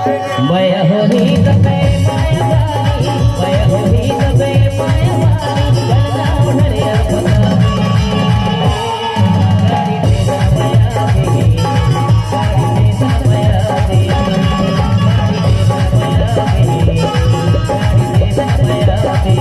माया होही तबे माया वाली माया होही तबे माया वाली गलना भरिया भगावी गाड़ी तेरा माया दे गाड़ी तेरा माया दे गाड़ी तेरा माया दे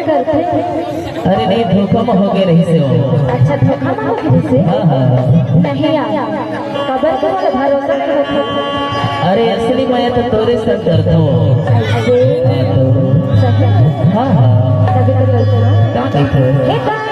अरे नहीं धोखा में हो गए रही से हो। अच्छा धोखा में हो गए से? हाँ हाँ नहीं यार कबर को भरोसा नहीं होता। अरे असली माया तो तोरे सर दर्द हो। ऐसे हाँ तो सही हाँ हाँ तभी तो बोलते ना क्या कहते हो?